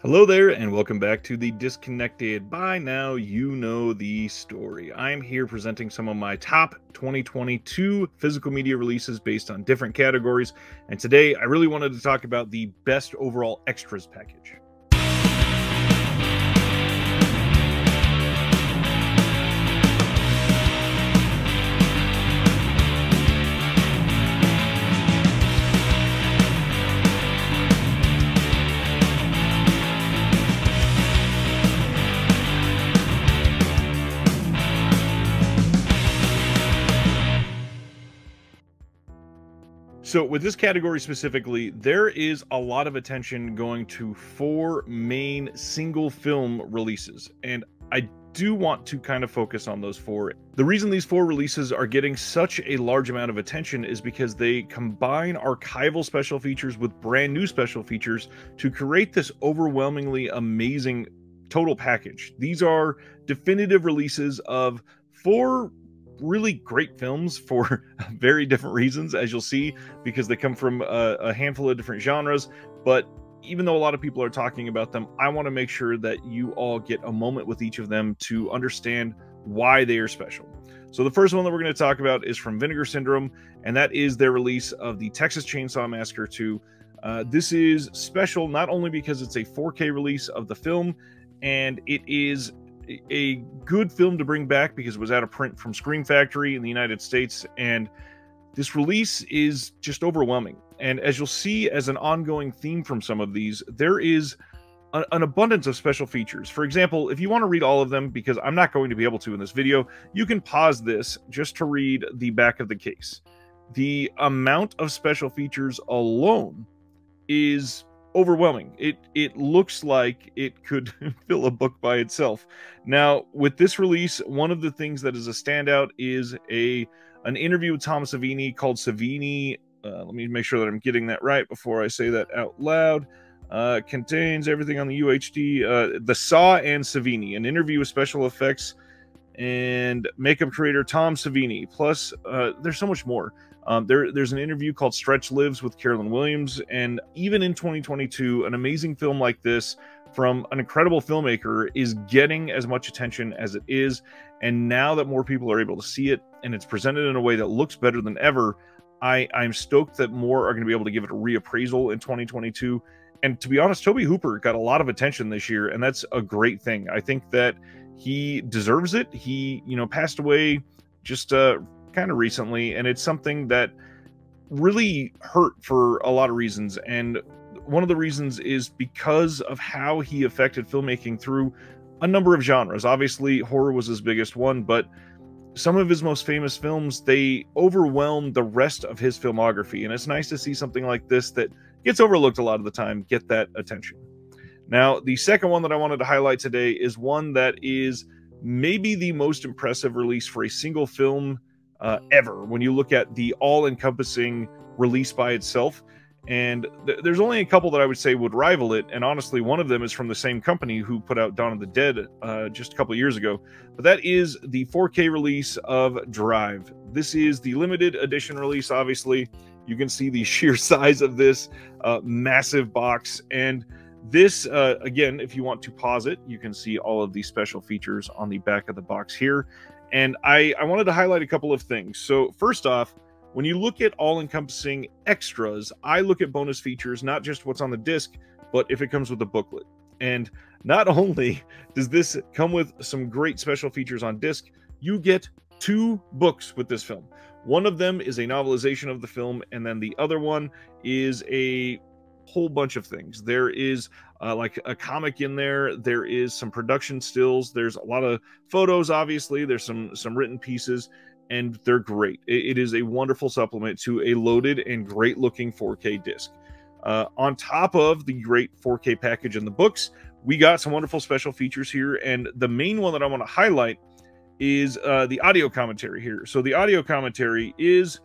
Hello there, and welcome back to the Disconnected. By now, you know the story. I'm here presenting some of my top 2022 physical media releases based on different categories, and today I really wanted to talk about the best overall extras package. So, with this category specifically, there is a lot of attention going to four main single film releases, and I do want to kind of focus on those four. The reason these four releases are getting such a large amount of attention is because they combine archival special features with brand new special features to create this overwhelmingly amazing total package. These are definitive releases of four really great films for very different reasons, as you'll see, because they come from a handful of different genres. But even though a lot of people are talking about them, I want to make sure that you all get a moment with each of them to understand why they are special. So the first one that we're going to talk about is from Vinegar Syndrome, and that is their release of the Texas Chainsaw Massacre 2. This is special not only because it's a 4K release of the film, and it is a good film to bring back because it was out of print from Scream Factory in the United States, and this release is just overwhelming. And as you'll see as an ongoing theme from some of these, there is an abundance of special features. For example, if you want to read all of them, because I'm not going to be able to in this video, you can pause this just to read the back of the case. The amount of special features alone is overwhelming. It looks like it could fill a book by itself. Now, with this release, one of the things that is a standout is an interview with Tom Savini called Savini. Let me make sure that I'm getting that right before I say that out loud. Contains everything on the UHD. The Saw and Savini, an interview with special effects and makeup creator Tom Savini. Plus, there's so much more. There's an interview called Stretch Lives with Carolyn Williams, and even in 2022, an amazing film like this from an incredible filmmaker is getting as much attention as it is. And now that more people are able to see it and it's presented in a way that looks better than ever, I'm stoked that more are going to be able to give it a reappraisal in 2022. And to be honest, Tobe Hooper got a lot of attention this year, and that's a great thing. I think that he deserves it. He, passed away just kind of recently, and it's something that really hurt for a lot of reasons. And one of the reasons is because of how he affected filmmaking through a number of genres. Obviously, horror was his biggest one, but some of his most famous films, they overwhelmed the rest of his filmography. And it's nice to see something like this that gets overlooked a lot of the time get that attention. Now, the second one that I wanted to highlight today is one that is maybe the most impressive release for a single film ever when you look at the all-encompassing release by itself. And there's only a couple that I would say would rival it, and honestly one of them is from the same company who put out Dawn of the Dead just a couple years ago, but that is the 4K release of Drive. This is the limited edition release. Obviously you can see the sheer size of this massive box, and this again, if you want to pause it, you can see all of these special features on the back of the box here. And I wanted to highlight a couple of things. So first off, when you look at all-encompassing extras, I look at bonus features, not just what's on the disc, but if it comes with a booklet. And not only does this come with some great special features on disc, you get 2 books with this film. One of them is a novelization of the film, and then the other one is a whole bunch of things. There is like a comic in there. There is some production stills. There's a lot of photos. Obviously, there's some written pieces, and they're great. It is a wonderful supplement to a loaded and great looking 4K disc. On top of the great 4K package and the books, we got some wonderful special features here, and the main one that I want to highlight is the audio commentary here. So the audio commentary is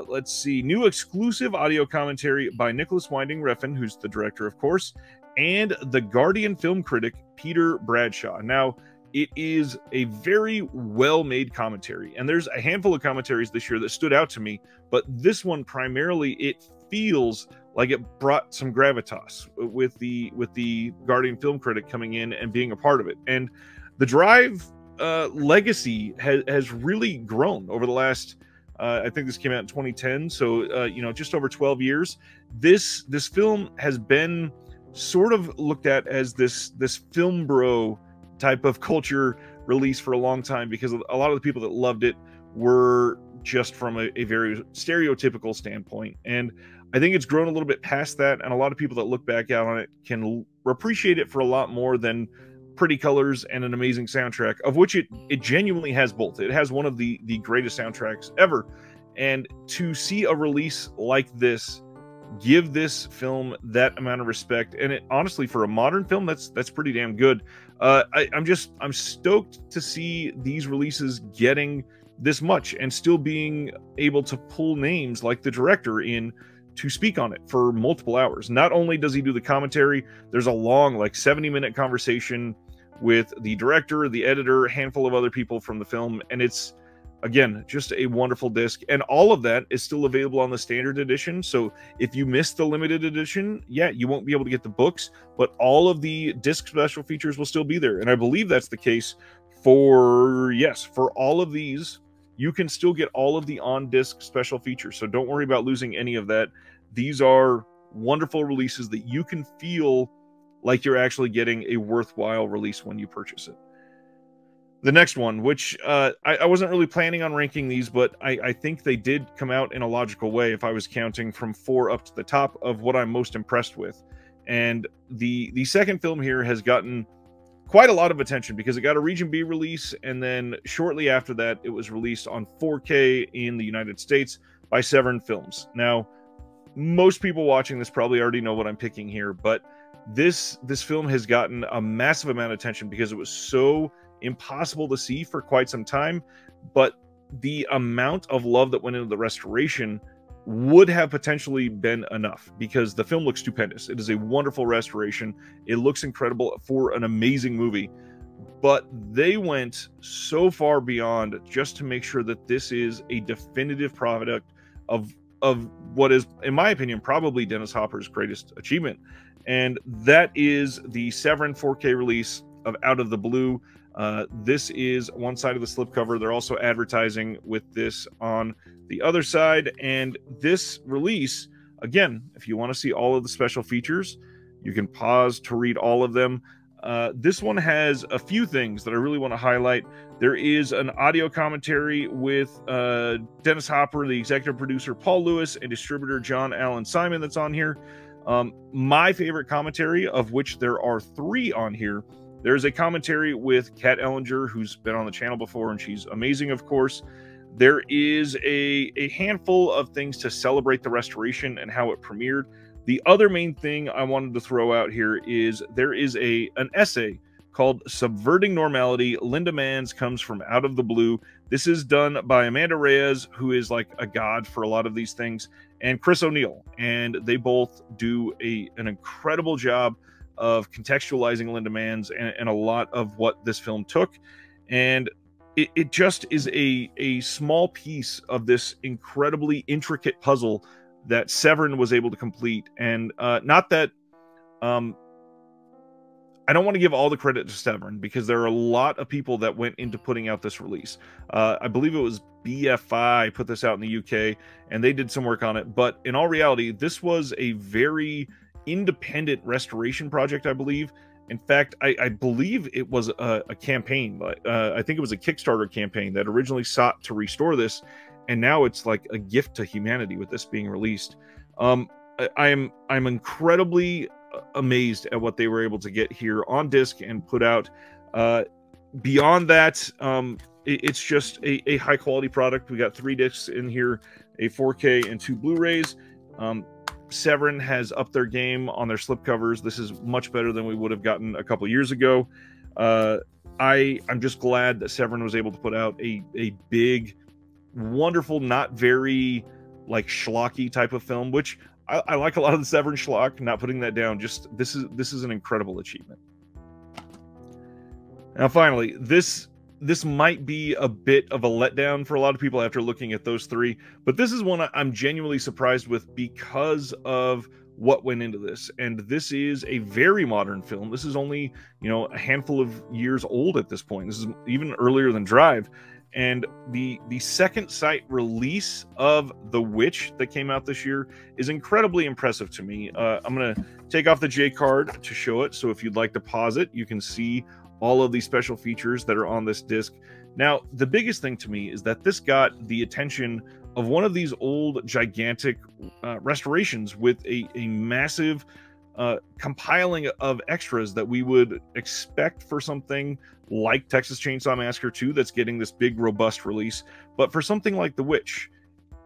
let's see, new exclusive audio commentary by Nicholas Winding Refn, who's the director, of course, and the Guardian film critic Peter Bradshaw. Now, it is a very well-made commentary, and there's a handful of commentaries this year that stood out to me, but this one primarily, it feels like it brought some gravitas with the Guardian film critic coming in and being a part of it. And the Drive legacy has really grown over the last I think this came out in 2010, so you know, just over 12 years. This film has been sort of looked at as this film bro type of culture release for a long time, because a lot of the people that loved it were just from a very stereotypical standpoint. And I think it's grown a little bit past that, and a lot of people that look back out on it can appreciate it for a lot more than pretty colors and an amazing soundtrack, of which it genuinely has both. It has one of the greatest soundtracks ever, and to see a release like this give this film that amount of respect, and it honestly, for a modern film, that's pretty damn good. I'm stoked to see these releases getting this much and still being able to pull names like the director in to speak on it for multiple hours. Not only does he do the commentary, there's a long, like 70-minute conversation with the director, the editor, a handful of other people from the film, and it's, again, just a wonderful disc. And all of that is still available on the standard edition, so if you missed the limited edition, yeah, you won't be able to get the books, but all of the disc special features will still be there. And I believe that's the case for, yes, for all of these. You can still get all of the on-disc special features, so don't worry about losing any of that. These are wonderful releases that you can feel like you're actually getting a worthwhile release when you purchase it. The next one, which I wasn't really planning on ranking these, but I think they did come out in a logical way if I was counting from 4 up to the top of what I'm most impressed with. And the second film here has gotten quite a lot of attention because it got a Region B release, and then shortly after that, it was released on 4K in the United States by Severin Films. Now, most people watching this probably already know what I'm picking here, but this film has gotten a massive amount of attention because it was so impossible to see for quite some time, but the amount of love that went into the restoration would have potentially been enough, because the film looks stupendous. It is a wonderful restoration. It looks incredible for an amazing movie, but they went so far beyond just to make sure that this is a definitive product of what is, in my opinion, probably Dennis Hopper's greatest achievement, and that is the Severin 4K release of Out of the Blue. This is one side of the slipcover. They're also advertising with this on the other side. And this release, again, if you want to see all of the special features, you can pause to read all of them. This one has a few things that I really want to highlight. There is an audio commentary with Dennis Hopper, the executive producer Paul Lewis, and distributor John Allen Simon that's on here. My favorite commentary, of which there are 3 on here, there's a commentary with Kat Ellinger, who's been on the channel before, and she's amazing, of course. There is a handful of things to celebrate the restoration and how it premiered. The other main thing I wanted to throw out here is there is an essay called Subverting Normality. Linda Manns Comes from Out of the Blue. This is done by Amanda Reyes, who is like a god for a lot of these things, and Chris O'Neill. And they both do an incredible job of contextualizing Linda Manns and a lot of what this film took. And it just is a small piece of this incredibly intricate puzzle that Severin was able to complete. And not that I don't want to give all the credit to Severin, because there are a lot of people that went into putting out this release. I believe it was BFI put this out in the UK, and they did some work on it. But in all reality, this was a very independent restoration project, I believe. In fact, I believe it was a campaign. I think it was a Kickstarter campaign that originally sought to restore this, and now it's like a gift to humanity with this being released. I'm incredibly amazed at what they were able to get here on disc and put out. Beyond that, it's just a high quality product. We got 3 discs in here, a 4K and 2 Blu-rays. Severin has upped their game on their slipcovers. This is much better than we would have gotten a couple years ago. I'm just glad that Severin was able to put out a big, wonderful, not very like schlocky type of film, which I like a lot of the Severin schlock. Not putting that down. Just this is an incredible achievement. Now, finally, this this might be a bit of a letdown for a lot of people after looking at those three, but this is one I'm genuinely surprised with because of what went into this. And this is a very modern film. This is only, a handful of years old at this point. This is even earlier than Drive. And the second sight release of The Witch that came out this year is incredibly impressive to me. I'm going to take off the J card to show it. So if you'd like to pause it, you can see all of the special features that are on this disc. Now, the biggest thing to me is that this got the attention of one of these old gigantic restorations with a massive compiling of extras that we would expect for something like Texas Chainsaw Massacre 2 that's getting this big robust release. But for something like The Witch,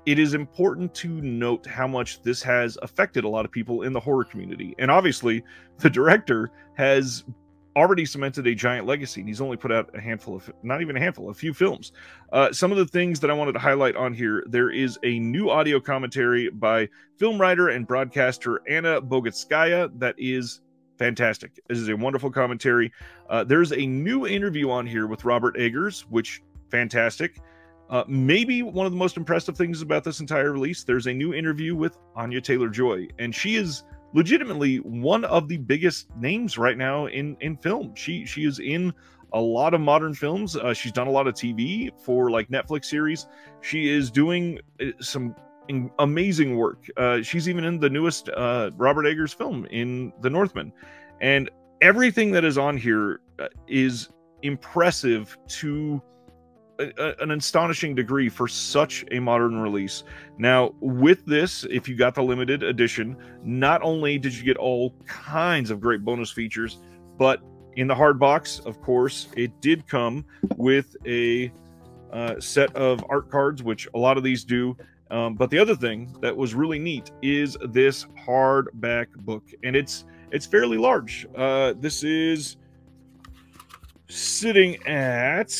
it is important to note how much this has affected a lot of people in the horror community. And obviously, the director has already cemented a giant legacy, and he's only put out a few films. Some of the things that I wanted to highlight on here: there is a new audio commentary by film writer and broadcaster Anna Bogutskaya that is fantastic. This is a wonderful commentary. There's a new interview on here with Robert Eggers, which fantastic. Maybe one of the most impressive things about this entire release, there's a new interview with Anya Taylor-Joy, and she is legitimately one of the biggest names right now in film. She is in a lot of modern films. She's done a lot of TV for like Netflix series. She is doing some amazing work. She's even in the newest Robert Eggers film in The Northman. And everything that is on here is impressive to an astonishing degree for such a modern release. Now, with this, if you got the limited edition, not only did you get all kinds of great bonus features, but in the hard box, of course, it did come with a set of art cards, which a lot of these do. But the other thing that was really neat is this hardback book, and it's fairly large. This is sitting at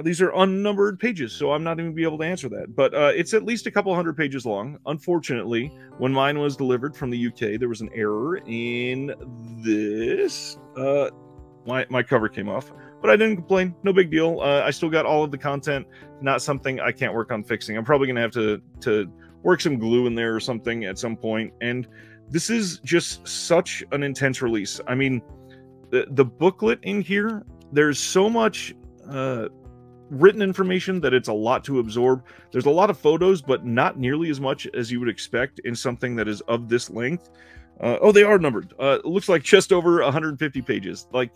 these are unnumbered pages, so I'm not even going to be able to answer that. But it's at least a couple hundred pages long. Unfortunately, when mine was delivered from the UK, there was an error in this. My cover came off, but I didn't complain. No big deal. I still got all of the content. Not something I can't work on fixing. I'm probably going to have to work some glue in there or something at some point. And this is just such an intense release. I mean, the booklet in here, there's so much written information that it's a lot to absorb. There's a lot of photos, but not nearly as much as you would expect in something that is of this length. Oh, they are numbered. It looks like just over 150 pages. Like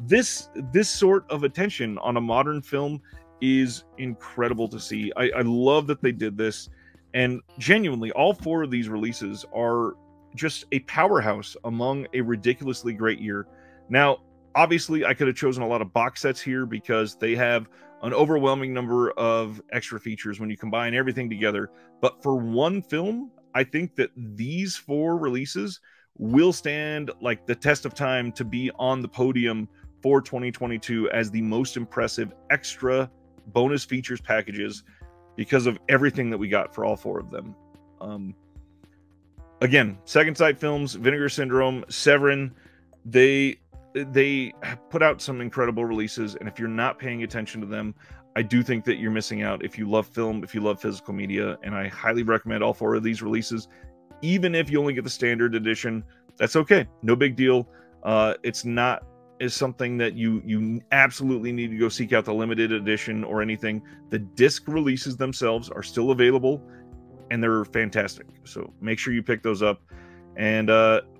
this sort of attention on a modern film is incredible to see. I love that they did this, and genuinely, all four of these releases are just a powerhouse among a ridiculously great year. Now, obviously, I could have chosen a lot of box sets here because they have an overwhelming number of extra features when you combine everything together. But for one film, I think that these four releases will stand like the test of time to be on the podium for 2022 as the most impressive extra bonus features packages because of everything that we got for all four of them. Again, Second Sight Films, Vinegar Syndrome, Severin, they put out some incredible releases, and if you're not paying attention to them, I do think that you're missing out. If you love film, if you love physical media, and I highly recommend all four of these releases. Even if you only get the standard edition, that's okay. No big deal. It's not as something that you absolutely need to go seek out the limited edition or anything. The disc releases themselves are still available, and they're fantastic. So make sure you pick those up. And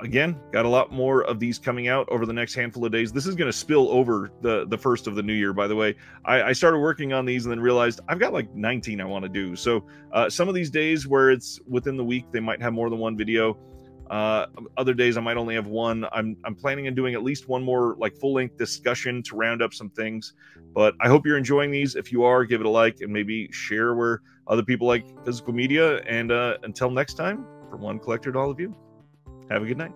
again, got a lot more of these coming out over the next handful of days. This is going to spill over the first of the new year, by the way. I started working on these and then realized I've got like 19 I want to do. So some of these days where it's within the week, they might have more than one video. Other days I might only have one. I'm planning on doing at least one more like full-length discussion to round up some things. But I hope you're enjoying these. If you are, give it a like and maybe share where other people like physical media. And until next time, from one collector to all of you, have a good night.